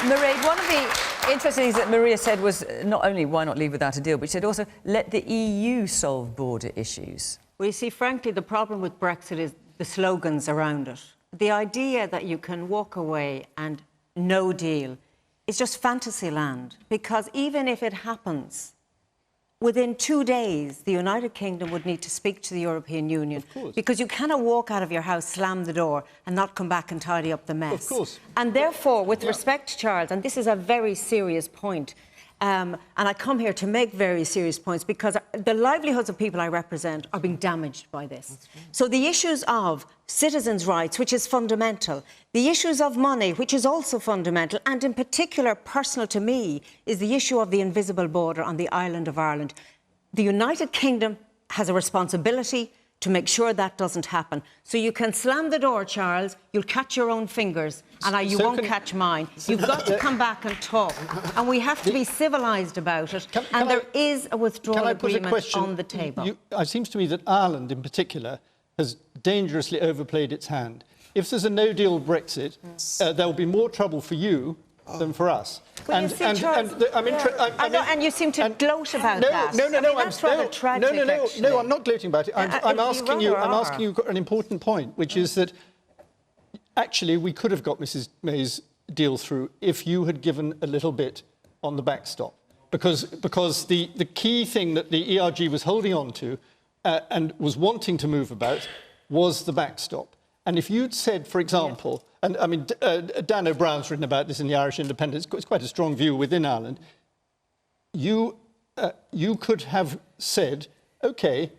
Mairead, one of the interesting things that Maria said was not only why not leave without a deal, but she said also let the EU solve border issues. Well, you see, frankly, the problem with Brexit is the slogans around it. The idea that you can walk away and no deal is just fantasy land, because even if it happens, within 2 days, the United Kingdom would need to speak to the European Union, because you cannot walk out of your house, slam the door, and not come back and tidy up the mess. Of course. And therefore, with respect, Charles, and this is a very serious point, And I come here to make very serious points because the livelihoods of people I represent are being damaged by this. So the issues of citizens' rights, which is fundamental, the issues of money, which is also fundamental, and in particular, personal to me, is the issue of the invisible border on the island of Ireland. The United Kingdom has a responsibility to make sure that doesn't happen. So you can slam the door, Charles, you'll catch your own fingers, and you won't catch mine. You've got to come back and talk, and we have to be civilised about it, and there is a withdrawal agreement on the table. It seems to me that Ireland, in particular, has dangerously overplayed its hand. If there's a no-deal Brexit, there will be more trouble for you than for us. Well, you you seem to gloat about that. No, that's rather tragic, no, I'm not gloating about it. I'm asking you an important point, which is that actually we could have got Mrs May's deal through if you had given a little bit on the backstop. Because the key thing that the ERG was holding on to and was wanting to move about was the backstop. And if you'd said, for example, and I mean, Dan O'Brien's written about this in the Irish Independent, it's quite a strong view within Ireland, you could have said, OK,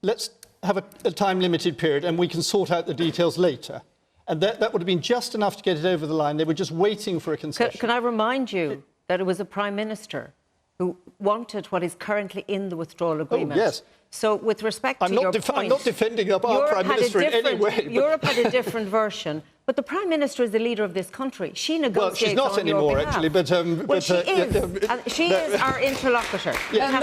let's have a time-limited period and we can sort out the details later. And that would have been just enough to get it over the line. They were just waiting for a concession. Can I remind you that it was a Prime Minister who wanted what is currently in the withdrawal agreement? Oh, yes. So with respect to your point... I'm not defending our Prime Minister in any way. Europe had a different version. But the Prime Minister is the leader of this country. She negotiates well, she's not anymore, actually, but... she is. She is our interlocutor. Yeah.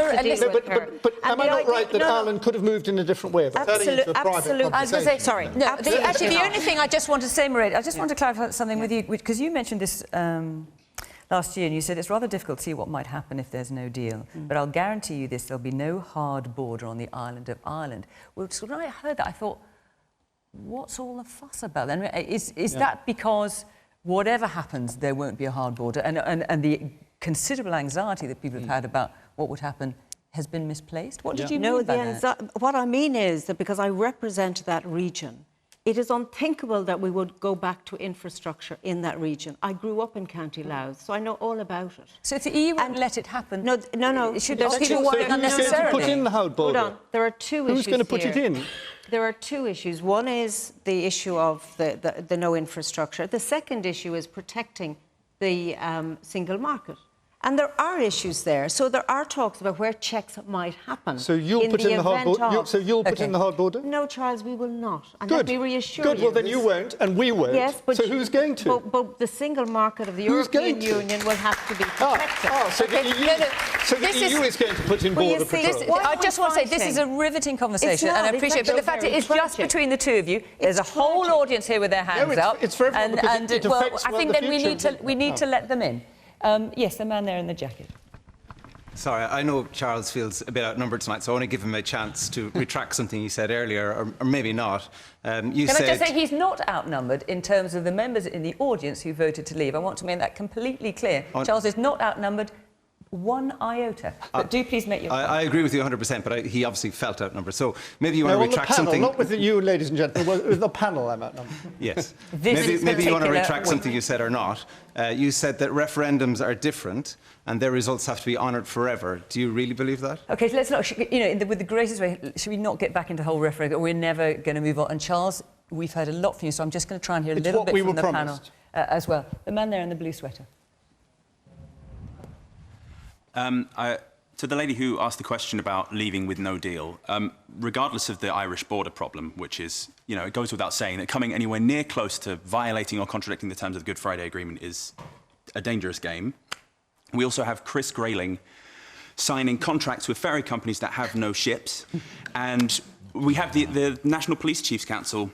But am I not right that Ireland could have moved in a different way? Absolutely. I was going to say, sorry. No, actually, the only thing I just want to say, Mairead, I just want to clarify something with you, because you mentioned this last year, and you said it's rather difficult to see what might happen if there's no deal. But I'll guarantee you this, there'll be no hard border on the island of Ireland. Well, so when I heard that, I thought, what's all the fuss about then? Is that because whatever happens, there won't be a hard border, and the considerable anxiety that people have had about what would happen has been misplaced? What did you mean by that? What I mean is that because I represent that region, it is unthinkable that we would go back to infrastructure in that region. I grew up in County Louth, so I know all about it. So if the EU won't let it happen... No. It should not people worrying unnecessarily. Who's going to put in the hard border? Hold on. There are two issues Who's going to put it in? There are two issues. One is the issue of the no infrastructure. The second issue is protecting the single market. And there are issues there. So there are talks about where checks might happen. So you'll put in the hard border? So you'll put in the hard border? No, Charles, we will not. And Good. let me reassure Good. you. Well, then you won't, and we won't. Yes, but so who's going to? But the single market of the European Union will have to be protected. So the EU is going to put in border patrol. I just want to say, this is a riveting conversation, and I appreciate it. But the fact it is just between the two of you. There's a whole audience here with their hands up. It's for everyone, because it affects I think then we need to let them in. Yes, the man there in the jacket. Sorry, I know Charles feels a bit outnumbered tonight, so I want to give him a chance to retract something he said earlier, or maybe not. Can I just say he's not outnumbered in terms of the members in the audience who voted to leave? I want to make that completely clear. Charles is not outnumbered one iota. But do please make your point. I agree with you 100%, but he obviously felt outnumbered. So maybe you want to retract something... Not with you, ladies and gentlemen, with the panel I'm outnumbered. Yes. Maybe you want to retract something you said or not. You said that referendums are different and their results have to be honoured forever. Do you really believe that? OK, so let's not... with the greatest way, should we not get back into the whole referendum? We're never going to move on. And Charles, we've heard a lot from you, so I'm just going to try and hear a little bit from the panel as well. The man there in the blue sweater. To the lady who asked the question about leaving with no deal, regardless of the Irish border problem, which is, it goes without saying that coming anywhere near close to violating or contradicting the terms of the Good Friday Agreement is a dangerous game. We also have Chris Grayling signing contracts with ferry companies that have no ships. And we have the National Police Chiefs Council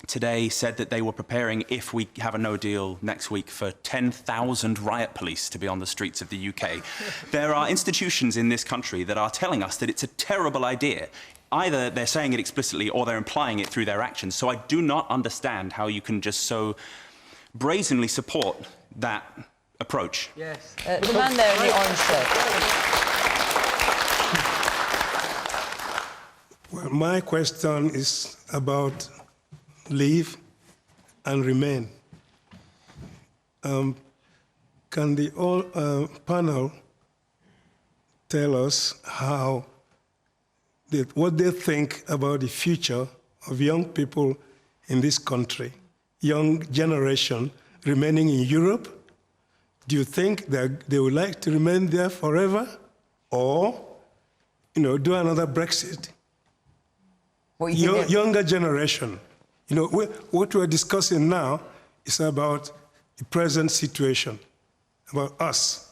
today said that they were preparing, if we have a no deal next week, for 10,000 riot police to be on the streets of the UK. There are institutions in this country that are telling us that it's a terrible idea. Either they're saying it explicitly or they're implying it through their actions. So I do not understand how you can just so brazenly support that approach. Yes. The man there in the orange shirt. Well, my question is about leave and remain. Can the panel tell us what they think about the future of young people in this country, young generation remaining in Europe? Do you think that they would like to remain there forever, or, do another Brexit? Younger generation. What we're discussing now is about the present situation, about us.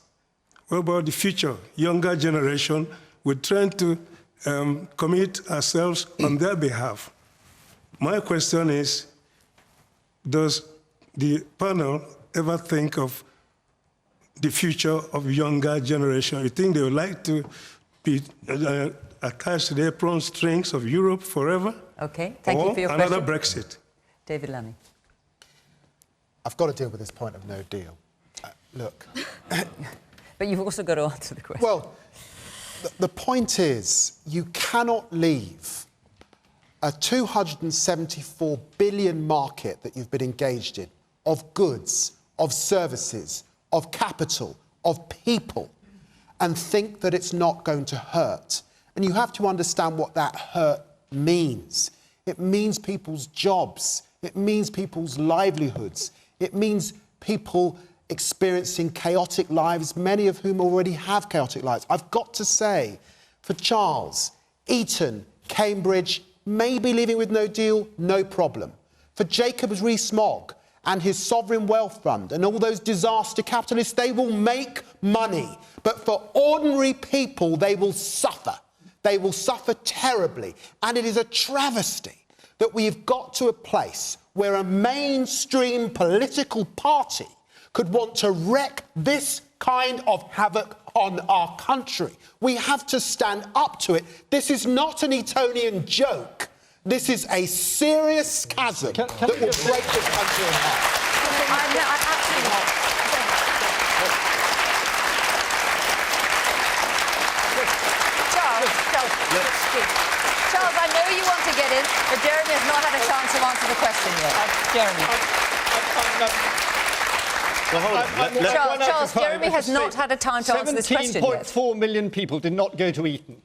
What about the future? Younger generation, we're trying to commit ourselves on their behalf. My question is, does the panel ever think of the future of younger generation? You think they would like to be attached to the apron strings of Europe forever? OK, thank you for your question. Another Brexit? David Lammy. I've got to deal with this point of no deal. Look. But you've also got to answer the question. Well, the point is, you cannot leave a 274 billion market that you've been engaged in, of goods, of services, of capital, of people, and think that it's not going to hurt. And you have to understand what that hurt means. It means people's jobs. It means people's livelihoods. It means people experiencing chaotic lives, many of whom already have chaotic lives. I've got to say, for Charles, Eton, Cambridge, maybe leaving with no deal, no problem. For Jacob Rees-Mogg and his sovereign wealth fund and all those disaster capitalists, they will make money. But for ordinary people, they will suffer. They will suffer terribly. And it is a travesty that we've got to a place where a mainstream political party could want to wreak this kind of havoc on our country. We have to stand up to it. This is not an Etonian joke. This is a serious chasm that will break this country in half. Charles, I know you want to get in, but Jeremy has not had a chance to answer the question yet. Jeremy. Charles, Jeremy has not had a time to answer this question yet. 17.4 million people did not go to Eton.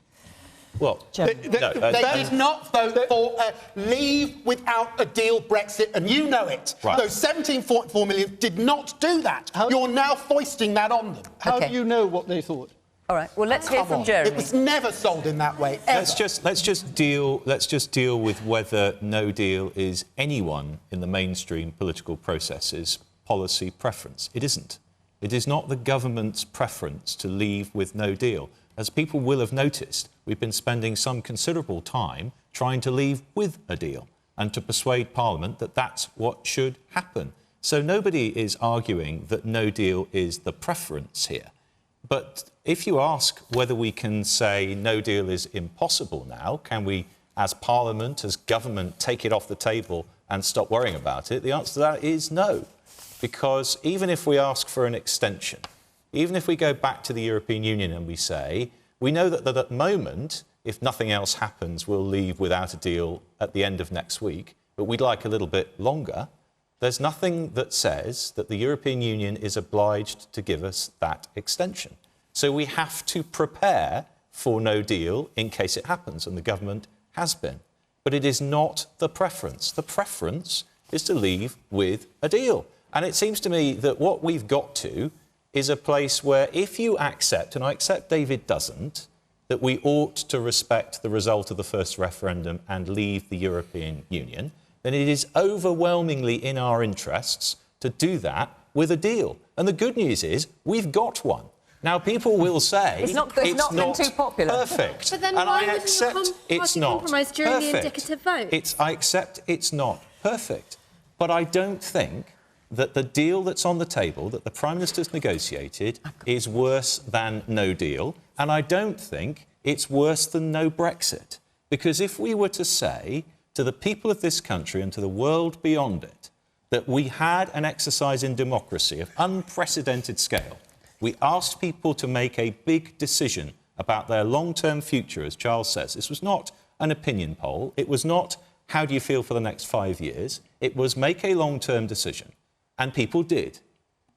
Well, they did not vote for a leave without a deal Brexit, and you know it. Right. Those 17.4 million did not do that. You're now foisting that on them. How do you know what they thought? All right. Well, let's hear from Jeremy. It was never sold in that way. Ever. Let's just deal with whether no deal is anyone in the mainstream political process's policy preference. It isn't. It is not the government's preference to leave with no deal. As people will have noticed, we've been spending some considerable time trying to leave with a deal and to persuade Parliament that that's what should happen. So nobody is arguing that no deal is the preference here. But if you ask whether we can say no deal is impossible now, can we, as Parliament, as government, take it off the table and stop worrying about it, the answer to that is no. Because even if we ask for an extension, even if we go back to the European Union and we say, we know that at the moment, if nothing else happens, we'll leave without a deal at the end of next week, but we'd like a little bit longer, there's nothing that says that the European Union is obliged to give us that extension. So we have to prepare for no deal in case it happens, and the government has been. But it is not the preference. The preference is to leave with a deal. And it seems to me that what we've got to is a place where if you accept, and I accept David doesn't, that we ought to respect the result of the first referendum and leave the European Union, then it is overwhelmingly in our interests to do that with a deal. And the good news is we've got one. Now, people will say it's not been too popular. Perfect. But then and why I accept it's not compromise during perfect. the indicative vote? I accept it's not perfect. But I don't think that the deal that's on the table, that the Prime Minister's negotiated, is worse than no deal. And I don't think it's worse than no Brexit. Because if we were to say to the people of this country and to the world beyond it that we had an exercise in democracy of unprecedented scale, we asked people to make a big decision about their long-term future, as Charles says. This was not an opinion poll. It was not, how do you feel for the next 5 years? It was, make a long-term decision. And people did.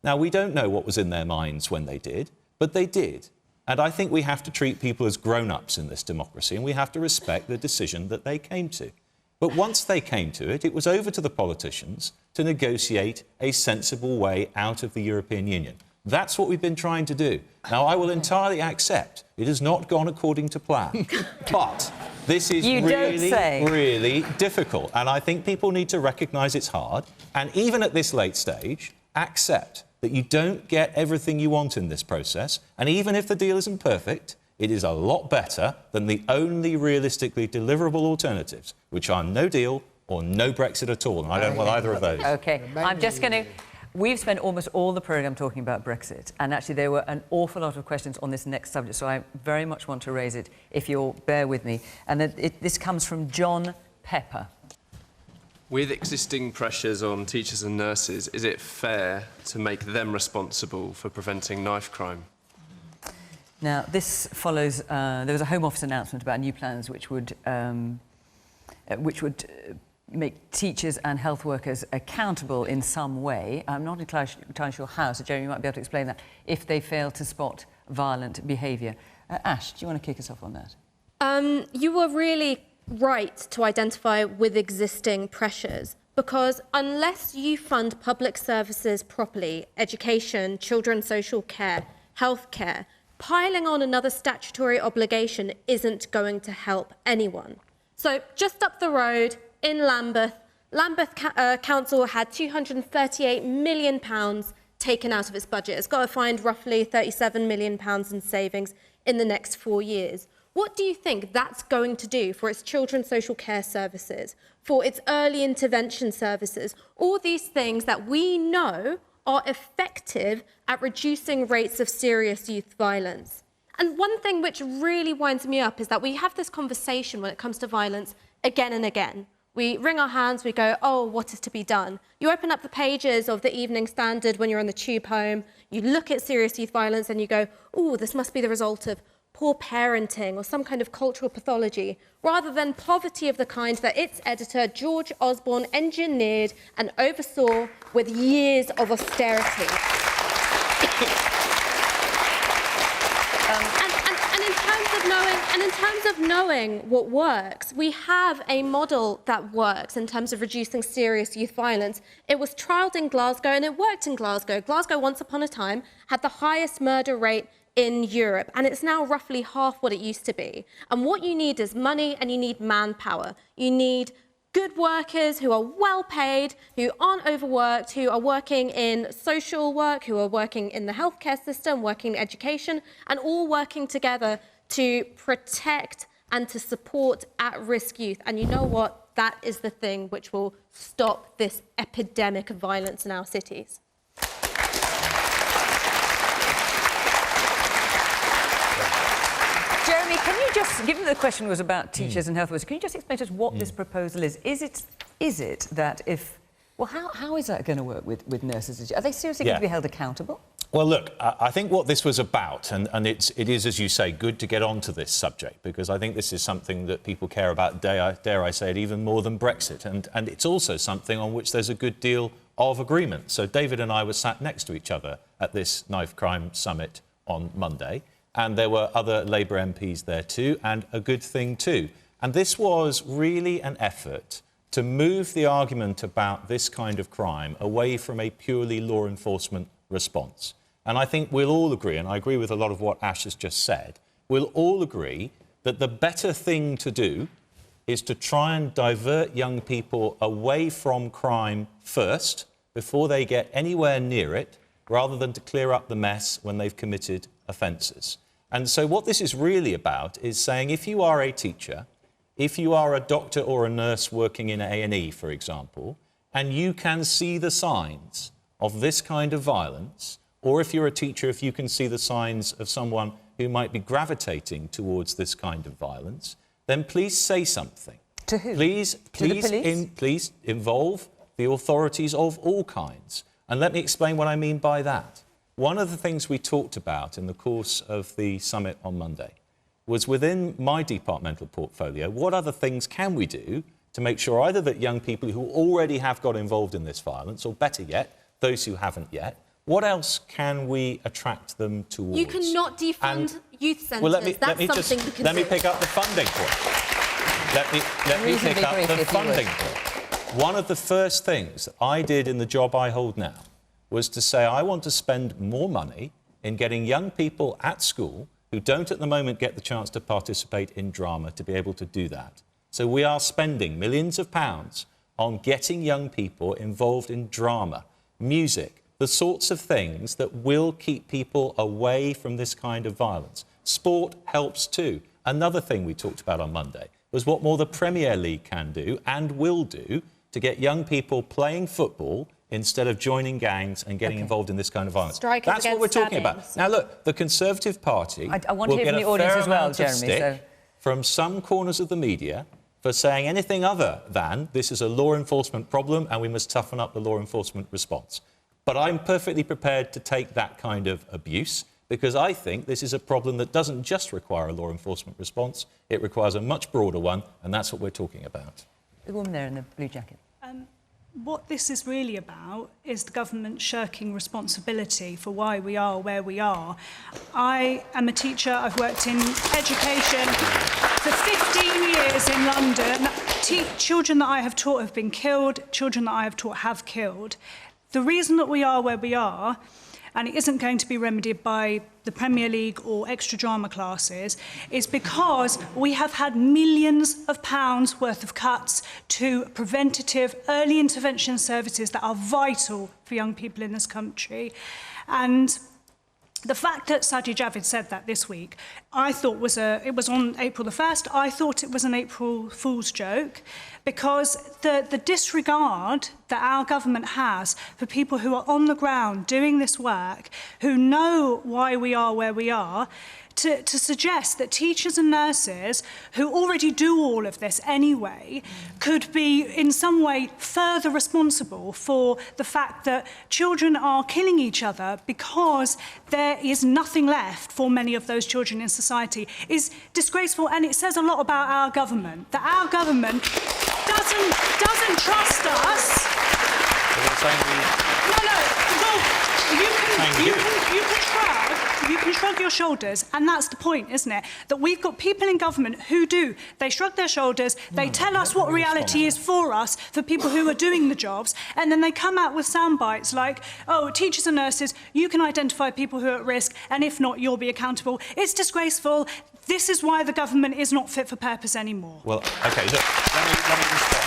Now, we don't know what was in their minds when they did, but they did. And I think we have to treat people as grown-ups in this democracy, and we have to respect the decision that they came to. But once they came to it, it was over to the politicians to negotiate a sensible way out of the European Union. That's what we've been trying to do. Now, I will entirely accept it has not gone according to plan. But this is really difficult. And I think people need to recognise it's hard. And even at this late stage, accept that you don't get everything you want in this process. And even if the deal isn't perfect, it is a lot better than the only realistically deliverable alternatives, which are no deal or no Brexit at all. And I don't want either of those. OK, I'm just going to... We've spent almost all the programme talking about Brexit, and actually there were an awful lot of questions on this next subject, so I very much want to raise it, if you'll bear with me. And this comes from John Pepper. With existing pressures on teachers and nurses, is it fair to make them responsible for preventing knife crime? Now, this follows... there was a Home Office announcement about new plans which would make teachers and health workers accountable in some way. I'm not entirely sure how, so Jeremy, you might be able to explain that, if they fail to spot violent behaviour. Ash, do you want to kick us off on that? You were really right to identify with existing pressures, because unless you fund public services properly, education, children's social care, healthcare, piling on another statutory obligation isn't going to help anyone. So just up the road, in Lambeth Council had £238 million taken out of its budget. It's got to find roughly £37 million in savings in the next 4 years. What do you think that's going to do for its children's social care services, for its early intervention services, all these things that we know are effective at reducing rates of serious youth violence? And one thing which really winds me up is that we have this conversation when it comes to violence again and again. We wring our hands, we go, oh, what is to be done? You open up the pages of the Evening Standard when you're on the tube home, you look at serious youth violence and you go, oh, this must be the result of poor parenting or some kind of cultural pathology, rather than poverty of the kind that its editor, George Osborne, engineered and oversaw with years of austerity. And in terms of knowing what works, we have a model that works in terms of reducing serious youth violence. It was trialled in Glasgow and it worked in Glasgow. Glasgow, once upon a time, had the highest murder rate in Europe, and it's now roughly half what it used to be. And what you need is money and you need manpower. You need good workers who are well paid, who aren't overworked, who are working in social work, who are working in the healthcare system, working in education, and all working together to protect and to support at-risk youth. And you know what? That is the thing which will stop this epidemic of violence in our cities. Jeremy, can you just, given the question was about teachers and health workers, can you just explain to us what this proposal is? Is it that if... Well, how is that going to work with nurses? Are they seriously going to be held accountable? Well, look, I think what this was about, and it is, as you say, good to get onto this subject, because I think this is something that people care about, dare I say it, even more than Brexit. And it's also something on which there's a good deal of agreement. So David and I were sat next to each other at this knife crime summit on Monday, and there were other Labour MPs there too, and a good thing too. And this was really an effort to move the argument about this kind of crime away from a purely law enforcement response. And I think we'll all agree, and I agree with a lot of what Ash has just said, we'll all agree that the better thing to do is to try and divert young people away from crime first, before they get anywhere near it, rather than to clear up the mess when they've committed offences. And so what this is really about is saying, if you are a teacher, if you are a doctor or a nurse working in A&E, for example, and you can see the signs of this kind of violence, or if you're a teacher, if you can see the signs of someone who might be gravitating towards this kind of violence, then please say something. To who? Please involve the authorities of all kinds. And let me explain what I mean by that. One of the things we talked about in the course of the summit on Monday was, within my departmental portfolio, what other things can we do to make sure either that young people who already have got involved in this violence, or better yet, those who haven't yet, What else can we attract them towards? You cannot defund youth centres. Well, let me pick up the funding point. Let me pick up the funding point. One of the first things that I did in the job I hold now was to say I want to spend more money in getting young people at school who don't at the moment get the chance to participate in drama to be able to do that. So we are spending millions of pounds on getting young people involved in drama, music, the sorts of things that will keep people away from this kind of violence. Sport helps too. Another thing we talked about on Monday was what more the Premier League can do and will do to get young people playing football instead of joining gangs and getting involved in this kind of violence. Strikers That's what we're against talking about. Now, look, the Conservative Party I want to will hear get from the a audience fair as well, amount of Jeremy, stick so- from some corners of the media for saying anything other than this is a law enforcement problem and we must toughen up the law enforcement response. But I'm perfectly prepared to take that kind of abuse because I think this is a problem that doesn't just require a law enforcement response, it requires a much broader one, and that's what we're talking about. The woman there in the blue jacket. What this is really about is the government shirking responsibility for why we are where we are. I am a teacher. I've worked in education for 15 years in London. Children that I have taught have been killed. Children that I have taught have killed. The reason that we are where we are, and it isn't going to be remedied by the Premier League or extra drama classes, is because we have had millions of pounds worth of cuts to preventative early intervention services that are vital for young people in this country. And the fact that Sajid Javid said that this week, I thought it was on April the 1st, I thought it was an April Fool's joke, because the disregard that our government has for people who are on the ground doing this work, who know why we are where we are, to suggest that teachers and nurses who already do all of this anyway could be in some way further responsible for the fact that children are killing each other because there is nothing left for many of those children in society is disgraceful, and it says a lot about our government, that our government doesn't trust us. You can shrug your shoulders, and that's the point, isn't it? That we've got people in government who do. They shrug their shoulders, they tell us what reality is for us, for people who are doing the jobs, and then they come out with sound bites like, oh, teachers and nurses, you can identify people who are at risk, and if not, you'll be accountable. It's disgraceful. This is why the government is not fit for purpose anymore. Well, OK, look, let me respond.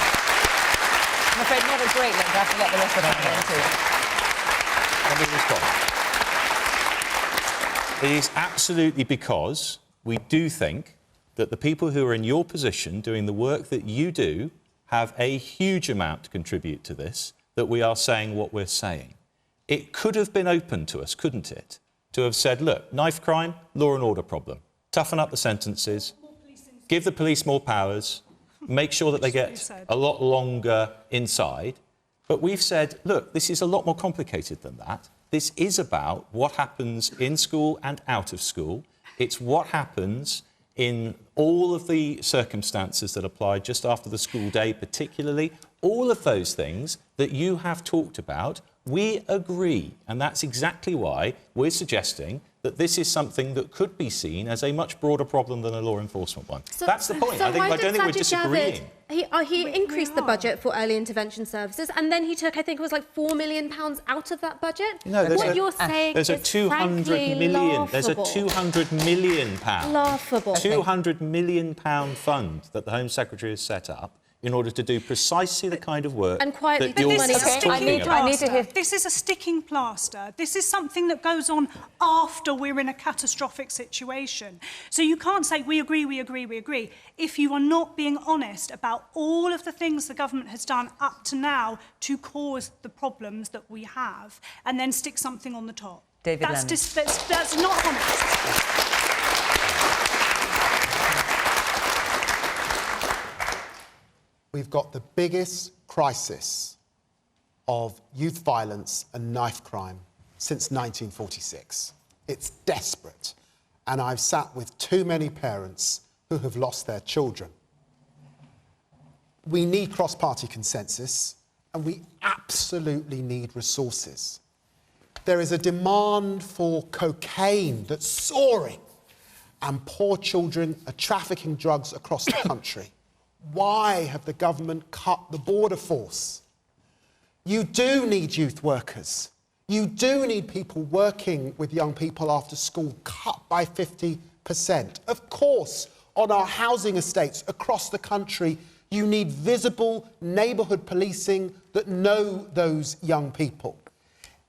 I'm afraid not a great length. I have to let the rest of them in too. Let me respond. It is absolutely because we do think that the people who are in your position doing the work that you do have a huge amount to contribute to this, that we are saying what we're saying. It could have been open to us, couldn't it, to have said, look, knife crime, law and order problem, toughen up the sentences, give the police more powers, make sure that they get a lot longer inside. But we've said, look, this is a lot more complicated than that. This is about what happens in school and out of school. It's what happens in all of the circumstances that apply just after the school day, particularly. All of those things that you have talked about, we agree. And that's exactly why we're suggesting that this is something that could be seen as a much broader problem than a law enforcement one. That's the point. I don't think we're disagreeing. He increased the budget for early intervention services, and then he took, I think it was like £4 million out of that budget. No, what you're saying there's is a 200 million. Laughable. There's a 200 million pound. Laughable. 200 million pound fund that the Home Secretary has set up in order to do precisely the kind of work and quietly that you're talking about. I need to hear. This is a sticking plaster. This is something that goes on after we're in a catastrophic situation. So you can't say, we agree, we agree, we agree, if you are not being honest about all of the things the government has done up to now to cause the problems that we have, and then stick something on the top. David Lammy. That's not honest. We've got the biggest crisis of youth violence and knife crime since 1946. It's desperate. And I've sat with too many parents who have lost their children. We need cross-party consensus, and we absolutely need resources. There is a demand for cocaine that's soaring, and poor children are trafficking drugs across the country. Why have the government cut the border force? You do need youth workers. You do need people working with young people after school, cut by 50%. Of course, on our housing estates across the country, you need visible neighbourhood policing that know those young people.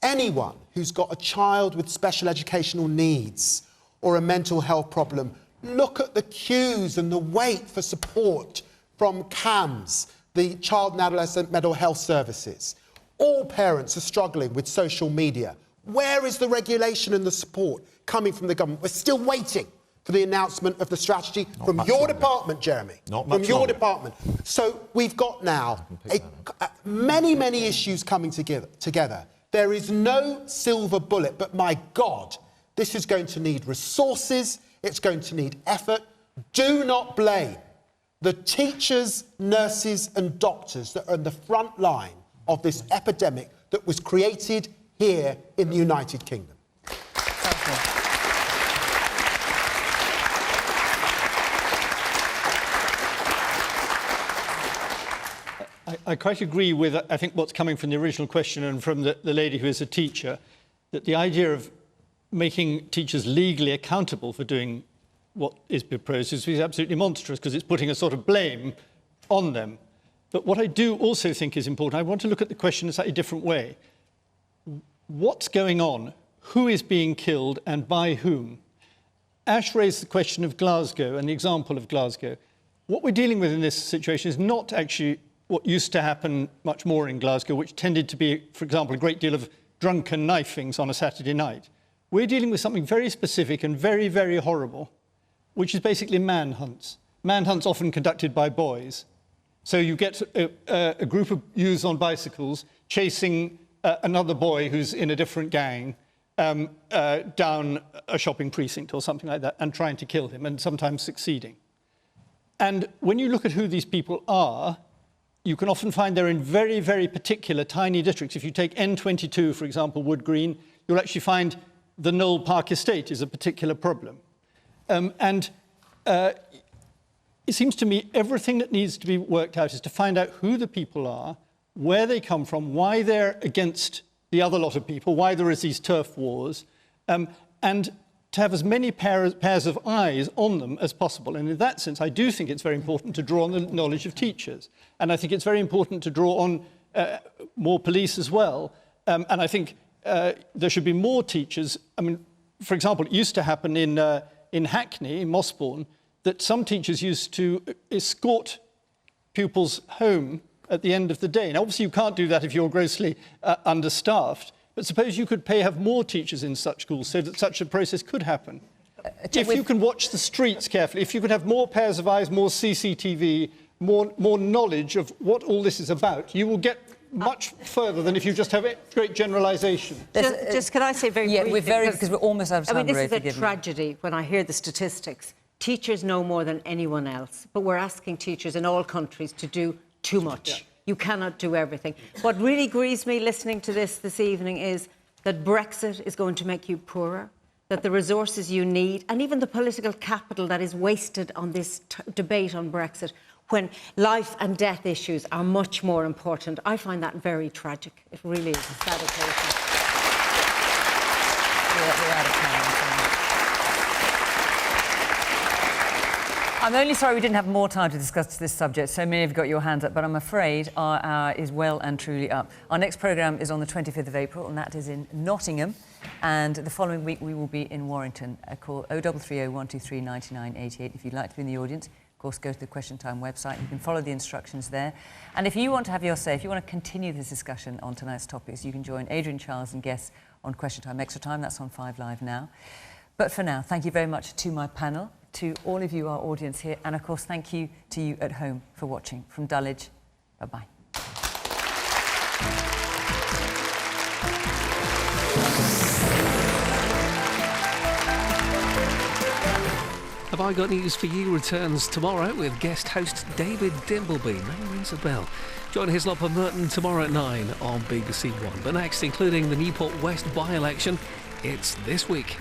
Anyone who's got a child with special educational needs or a mental health problem, look at the queues and the wait for support from CAMS, the Child and Adolescent Mental Health Services. All parents are struggling with social media. Where is the regulation and the support coming from the government? We're still waiting for the announcement of the strategy from your department, Jeremy. From your department. So we've got now many, many issues coming together. There is no silver bullet, but my God, this is going to need resources, it's going to need effort. Do not blame the teachers, nurses and doctors that are in the front line of this epidemic that was created here in the United Kingdom. I quite agree with, I think, what's coming from the original question and from the lady who is a teacher, that the idea of making teachers legally accountable for doing what is proposed is absolutely monstrous, because it's putting a sort of blame on them. But what I do also think is important, I want to look at the question in a slightly different way. What's going on? Who is being killed and by whom? Ash raised the question of Glasgow and the example of Glasgow. What we're dealing with in this situation is not actually what used to happen much more in Glasgow, which tended to be, for example, a great deal of drunken knifings on a Saturday night. We're dealing with something very specific and very, very horrible, which is basically manhunts. Manhunts often conducted by boys. So you get a group of youths on bicycles chasing another boy who's in a different gang down a shopping precinct or something like that and trying to kill him, and sometimes succeeding. And when you look at who these people are, you can often find they're in very, very particular tiny districts. If you take N22, for example, Wood Green, you'll actually find the Knoll Park estate is a particular problem. It seems to me everything that needs to be worked out is to find out who the people are, where they come from, why they're against the other lot of people, why there is these turf wars, and to have as many pairs of eyes on them as possible. And in that sense, I do think it's very important to draw on the knowledge of teachers. And I think it's very important to draw on more police as well. And I think there should be more teachers. I mean, for example, it used to happen in Hackney, in Mossbourne, that some teachers used to escort pupils home at the end of the day. Now, obviously, you can't do that if you're grossly understaffed. But suppose you could have more teachers in such schools so that such a process could happen. If you can watch the streets carefully, if you could have more pairs of eyes, more CCTV, more knowledge of what all this is about, you will get much further than if you just have a great generalisation. Just can I say very briefly, because we're almost out of time. I mean, this is a tragedy when I hear the statistics. Teachers know more than anyone else, but we're asking teachers in all countries to do too much. Yeah. You cannot do everything. What really grieves me listening to this evening is that Brexit is going to make you poorer, that the resources you need, and even the political capital that is wasted on this debate on Brexit, when life and death issues are much more important. I find that very tragic. It really is a sad occasion. We're out of time. I'm only sorry we didn't have more time to discuss this subject. So many of you got your hands up, but I'm afraid our hour is well and truly up. Our next programme is on the 25th of April, and that is in Nottingham. And the following week, we will be in Warrington. Call 0330 123 9988 if you'd like to be in the audience. Of course, go to the Question Time website. You can follow the instructions there. And if you want to have your say, if you want to continue this discussion on tonight's topics, you can join Adrian Charles and guests on Question Time Extra Time. That's on 5 Live now. But for now, thank you very much to my panel, to all of you, our audience here, and of course, thank you to you at home for watching. From Dulwich, bye-bye. Have I Got News for You returns tomorrow with guest host David Dimbleby. Name rings a bell. Join Hislop and Merton tomorrow at 9 on BBC One. But next, including the Newport West by-election, it's This Week.